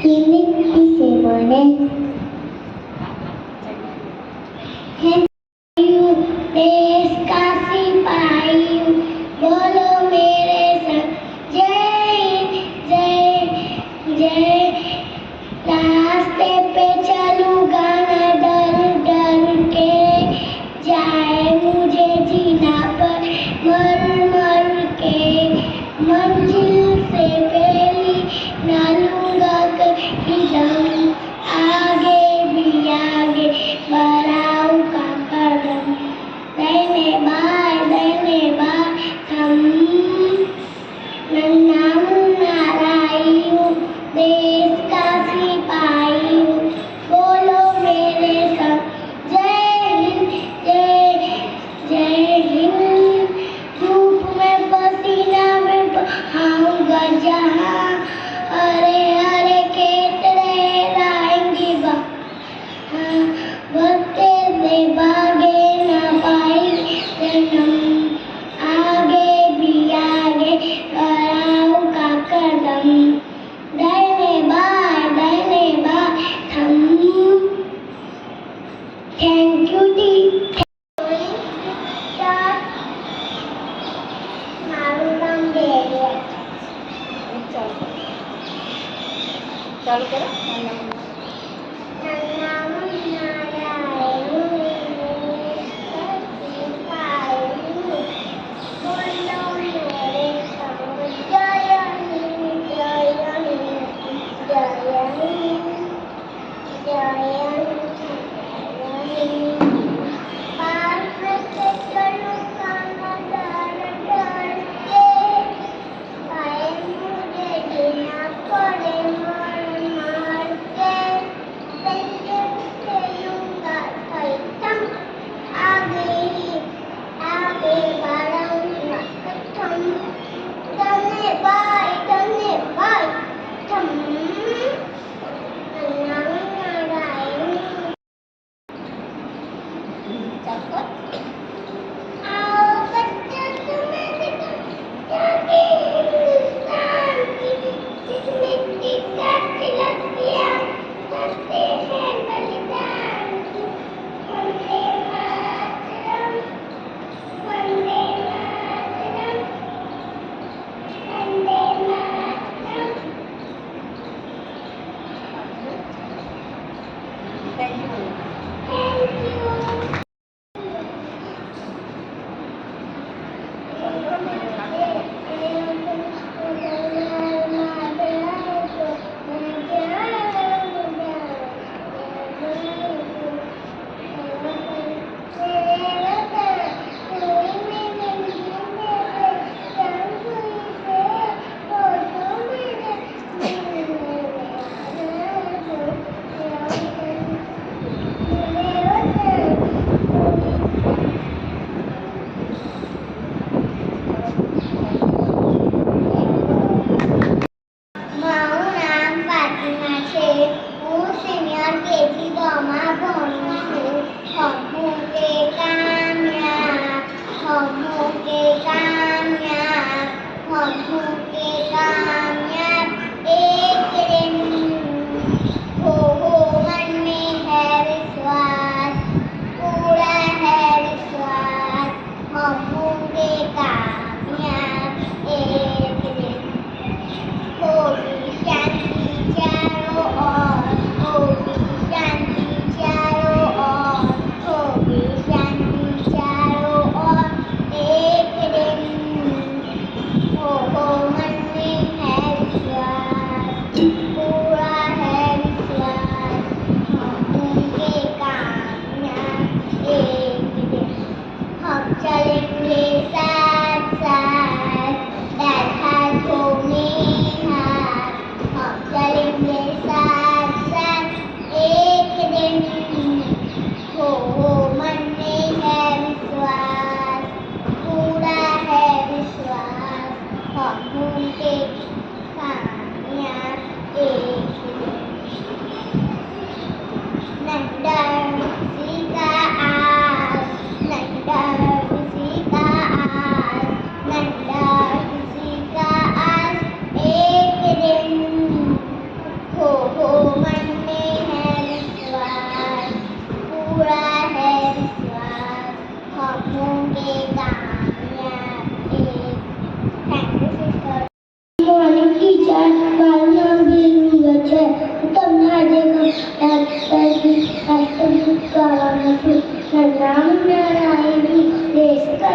मिट्टी से बने हैं देश का सिपाही हूँ, बोलो मेरे संग जय जय जय। रास्ते पे चलूँगा न डर डर के, जाए मुझे जीना पर मर मर के। मंजिल से पहली न लूँगा कहीं दम, आगे भी आगे बढ़ाऊँगा कदम। दाहिने बाएं हम नन्हा मुन्ना राही हूँ, देश का सिपाही हूँ, बोलो मेरे संग जय हिंद जय जय हिंद। धूप में पसीना में बहाऊंगा जहाँ, हरे हरे खेत लहराएंगे बहार, भरते से भागे न पाएंगे जन्म, आगे भी आगे बढ़ाऊंगा कदम। दाहिने बाएं हम। थैंक यू जी। मारू नाम देवी। चालू करो। नन्हा मुन्ना राही हूँ, बोलो मेरे संग जय हिंद जय हिंद जय हिंद जय हिंद। पास से चलूँगा न डर डर के, चाहे मुझे जीना पड़े मर मर के। संजम से लूँगा कदम, आगे ही आगे बढ़ाऊँगा कदम। दाहिने बाएं हम नन्हा मुन्ना राही हूँ। आओ बच्चों तुम्हें दिखाऊं हिंदुस्तान की, जिस मिट्टी का तिलक किया करते हैं बलिदान की। वंदे मातरम वंदे मातरम वंदे मातरम। Thank you. Thank you.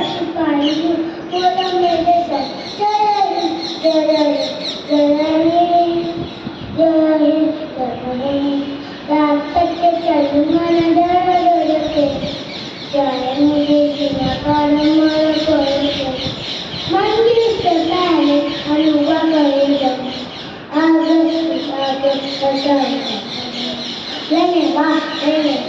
सिपाही हूँ, बोलो मेरे साथ जय हिंद, जय हिंद, जय हिंद, जय हिंद, जय हिंद। रास्ते पे चलूँ मन डर के, जाए मुझे जीना कानून मारो कोई के। मंजिल से पहले हलवा करेगा, आगे पता लेने बाद जान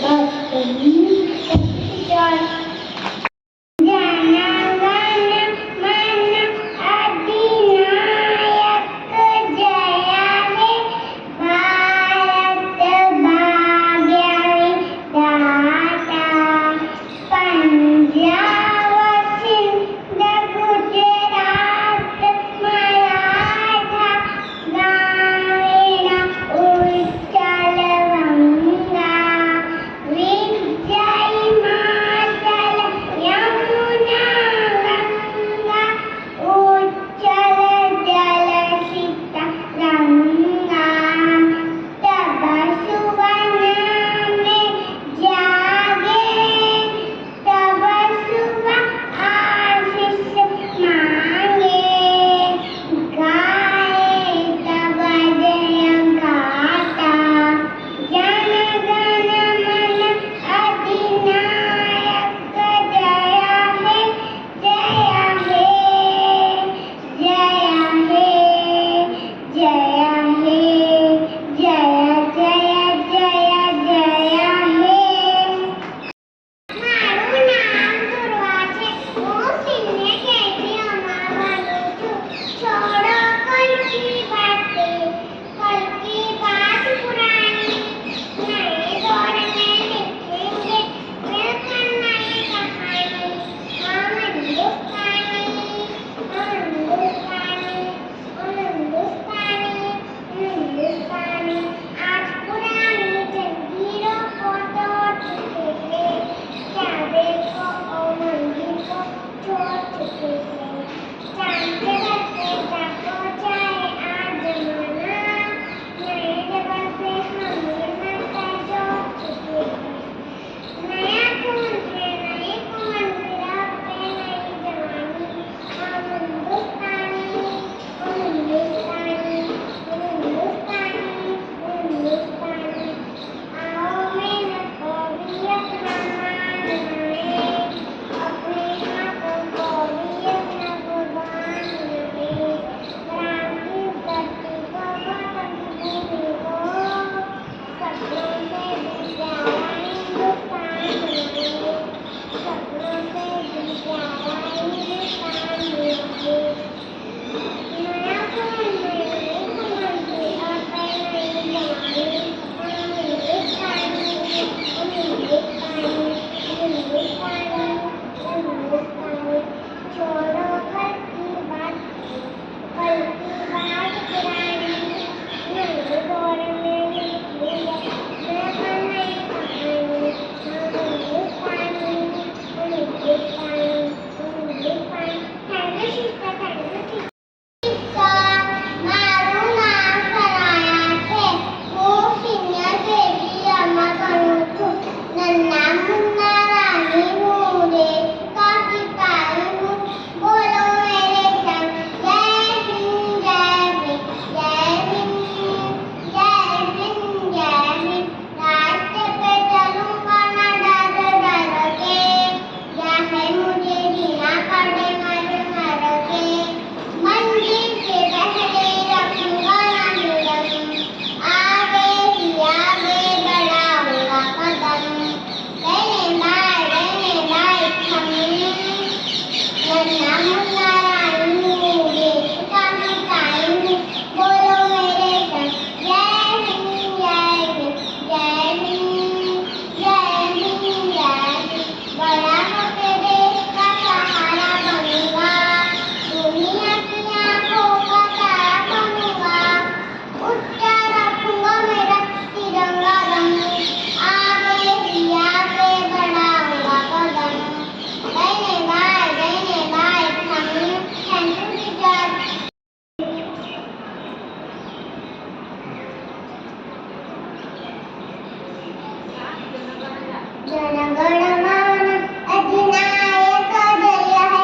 जनगणमन अधिनायक जय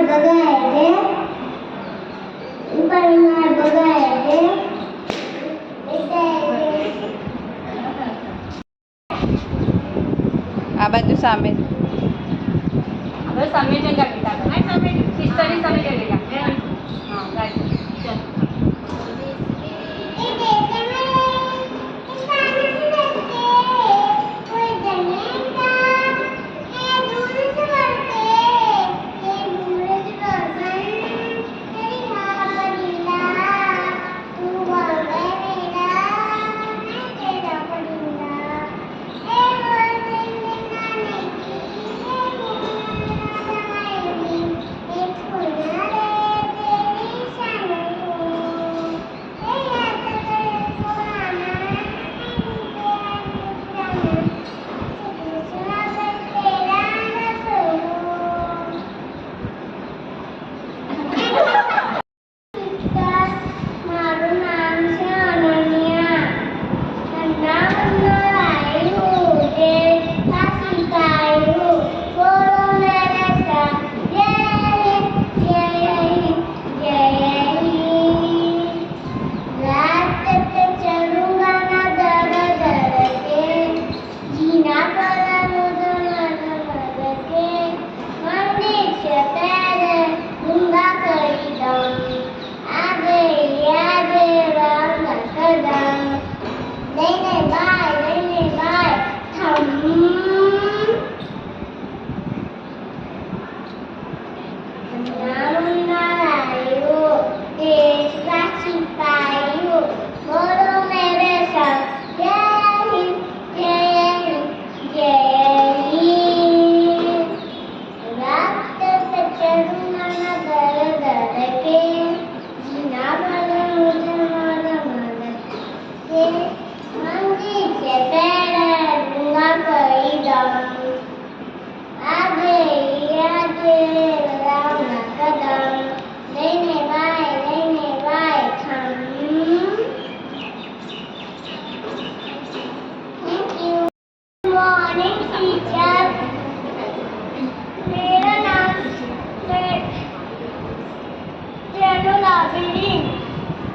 बघायचे परिमाण बघायचे આ બાજુ સામે હવે સમેટન કાઢી કાઢો હા સમેટ સિસ્ટરની સમેટેલી લા હા કાઢી ચલ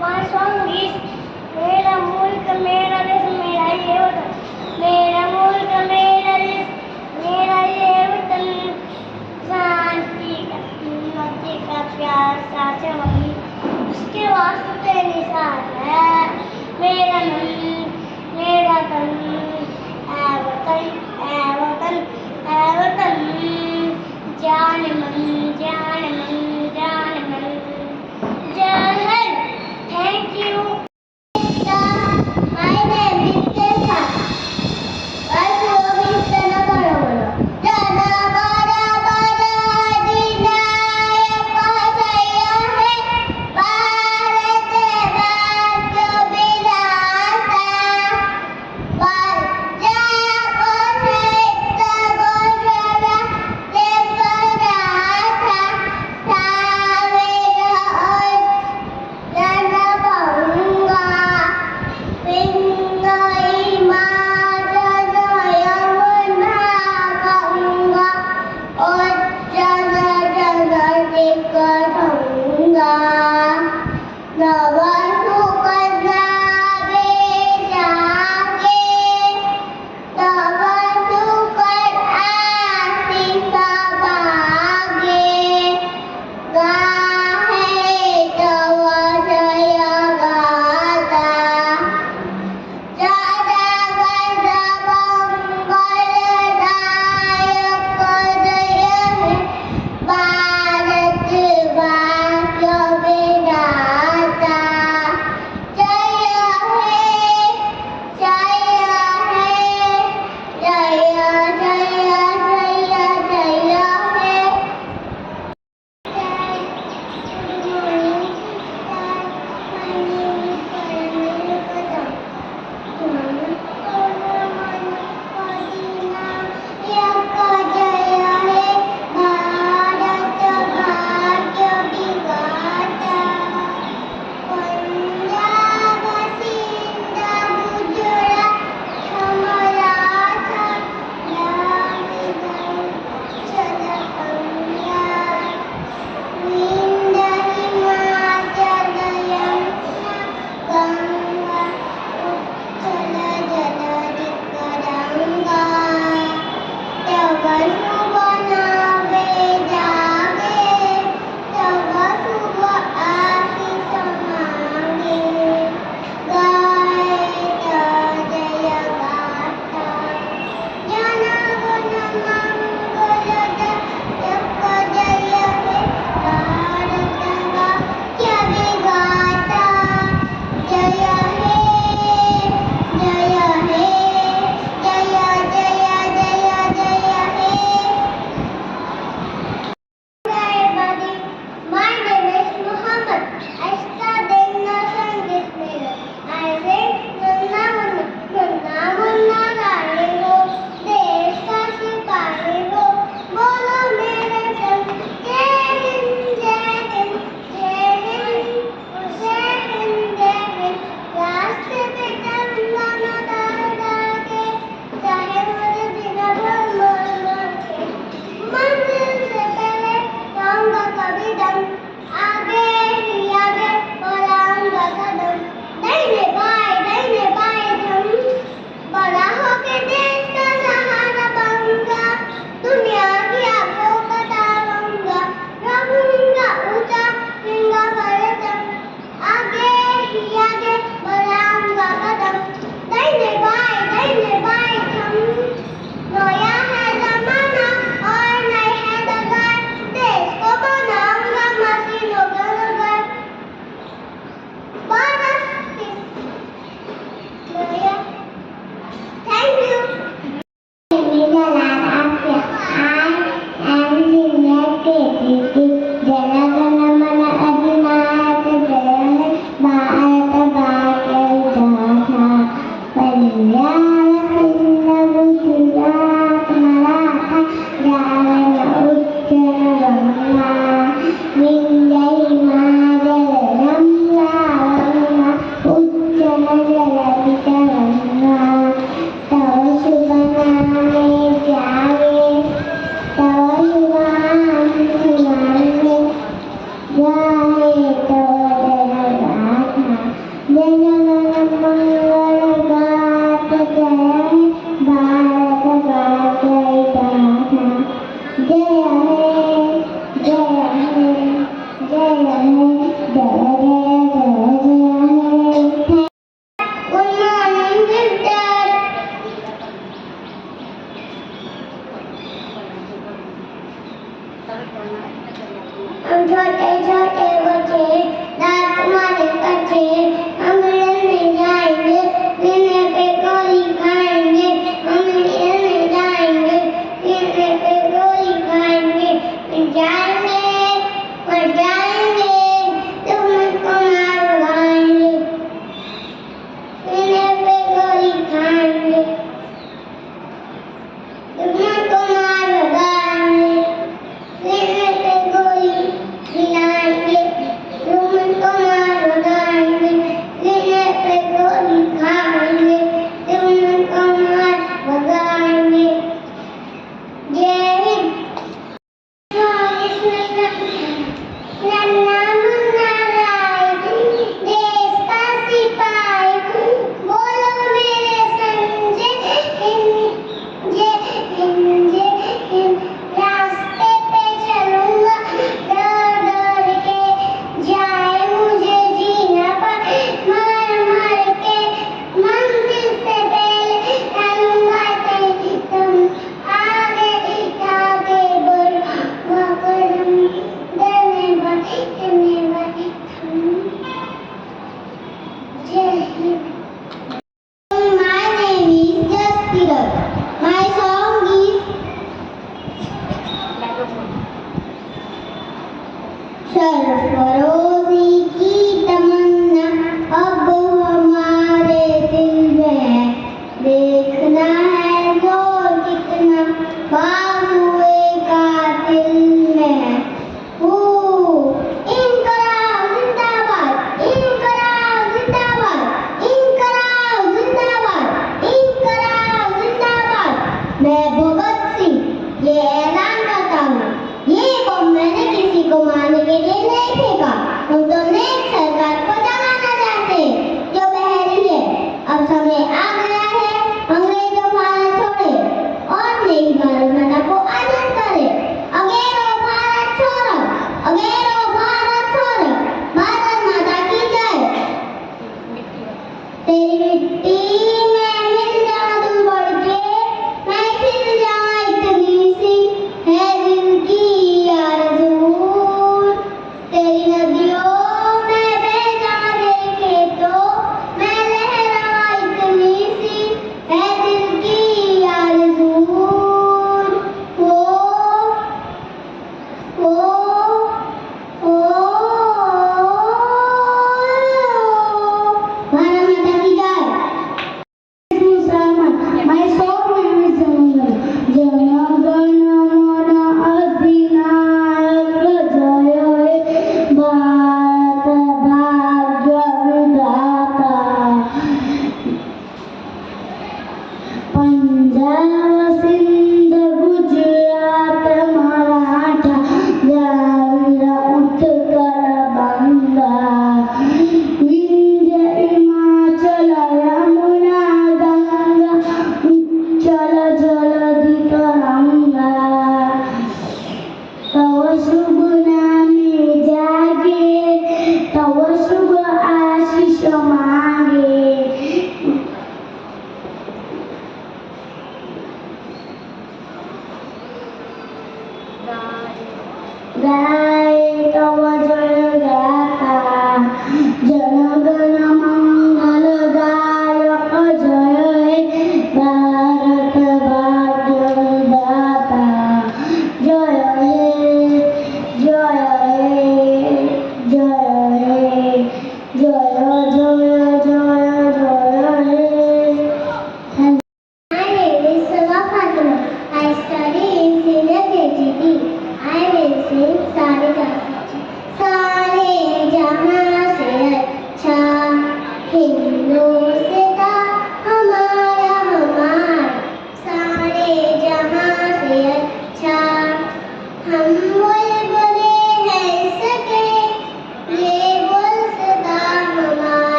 My song is मेरा मुल्क मेरा देश मेरा ये वतन मेरा मुल्क मेरा देश मेरा ये वतन शांति का प्यार साचा वही उसके वास्ते निसार है मेरा मन मेरा तन ऐ वतन ऐ वतन ऐ वतन जान मन जान मन जान मन जान है Thank you. My name is Tessa. I grew up in Tanagara. Tanagara bada dinayaka saya hai. Bharat rajya vilasa. Bajja ko hai tagora lekarata. हम छोटे छोटे बच्चे दांत मारे कच्चे अंग्रेज में जाएंगे पीने पे गोली खाएंगे अंग्रेज में जाएंगे पीने पे गोली खाएंगे जाएंगे और जाएंगे तुम मुझको मार खाएंगे पीने पे गोली खाएंगे तुम मुझको मार खाएंगे पीने पे गोली खिलाएंगे तुम मुझको मार खाएंगे पीने पे गोली खाएंगे तुम मुझको मार भगाएंगे जय हिंद नन्ना मुन्ना राय देश का सिपाही बोलो मेरे संजय हिंद जय हिंद जय हिंद रास्ते पे चलूंगा डर डर के जाए मुझे जीना पर मर मर के मंजिल से पहले चलूंगा कहीं तुम आगे आगे बढ़ो कदम डरने वाले जय Hind My name is Jaskirat. My song is सरफरोशी की तमन्ना अब हमारे दिल में है देखना है जोर कितना बाजुए कातिल में है इनकलाब जिंदाबाद इनकलाब जिंदाबाद इनकलाब जिंदाबाद इनकलाब जिंदाबाद मैं भगत सिंह ये ऐलान करता हूँ ये बम मैंने किसी को मारने के लिए नहीं फेंका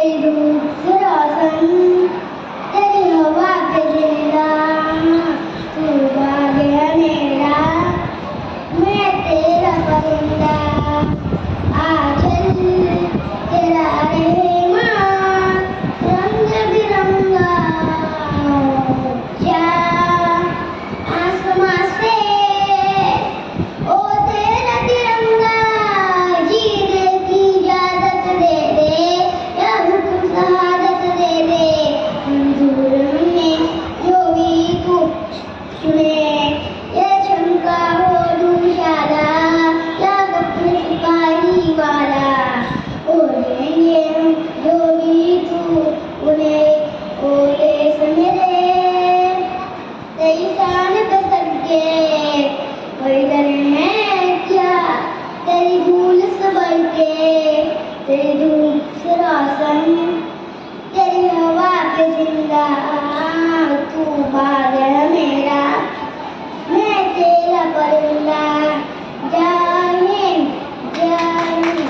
तेरी धूप से रोशन, तेरी हवा पे जिंदा, तू बाग है मेरा, मैं तेरा परिंदा। आंचल तेरा रहमान, रंग बिरंगा क्या आसमां से, ओ तेरा तिरंगा, जीने की इजाजत दे दे, या हुक्म शहादत दे दे, मंजूर हमने जो भी तू सुने, ये चमका हो दूशाला, या वक्त सिपाही वाला, बोलेंगे हम जो भी तू उन्हें, बोले समेरे तेरी शान पे सदके, कोई करें क्या तेरी धूल से बढ़ के, तेरी धूप से रोशन, तेरी हवा पे जिंदा, तू बाग है मेरा, मैं तेरा परिंदा। जय हिंद, जय हिंद।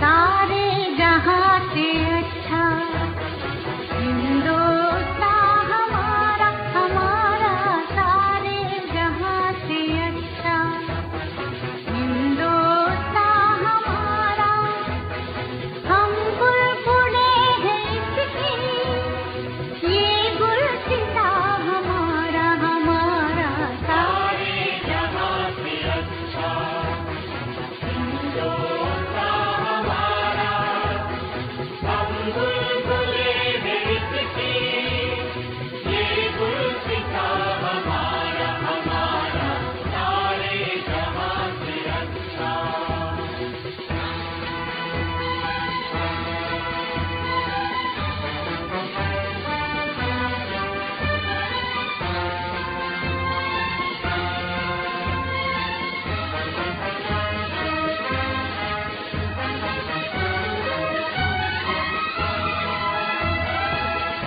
सारे जहां से अच्छा हिंदुस्तान हमारा, हमारा सारे जहां से अच्छा हिंदुस्तान हमारा। हम बुलबुले हैं इसकी, ये गुलसिता हमारा, हमारा सारे जहां से अच्छा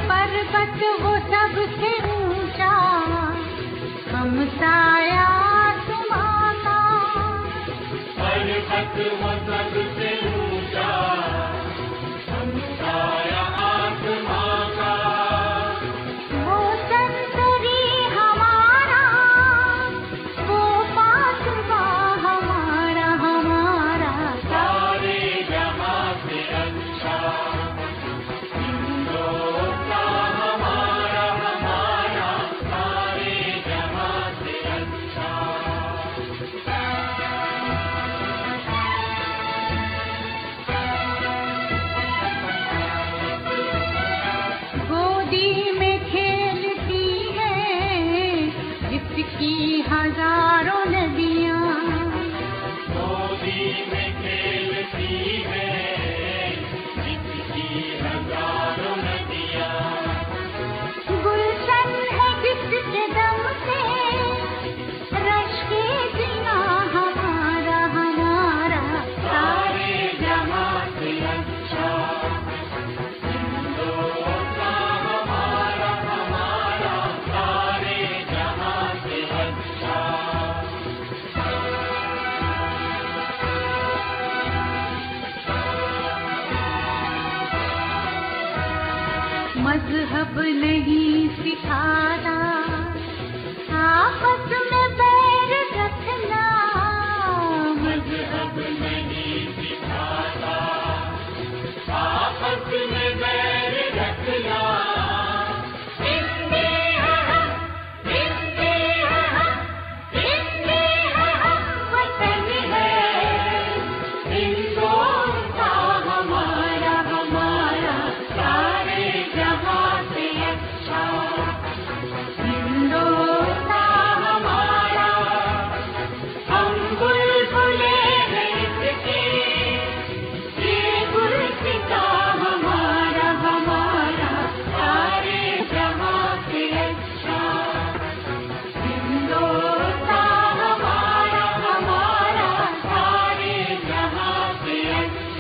पर्वत वो सबसे ऊंचा, हम साया तुम्हारा। पर्वत वो सबसे ऊंचा, हम साया आसमां का। वो संतरी हमारा, वो पासवा हमारा, हमारा सारे जहां से अच्छा की हजारों नदियाँ, गोदी में खेलती है जिसकी हजारों नदियाँ। गुलशन है जिसके दम से रश के जिना हमारा, हमारा सारे जहां से अच्छा हिंदुस्तान हमारा, हमारा सारे जहां से अच्छा। मजहब नहीं सिखाता,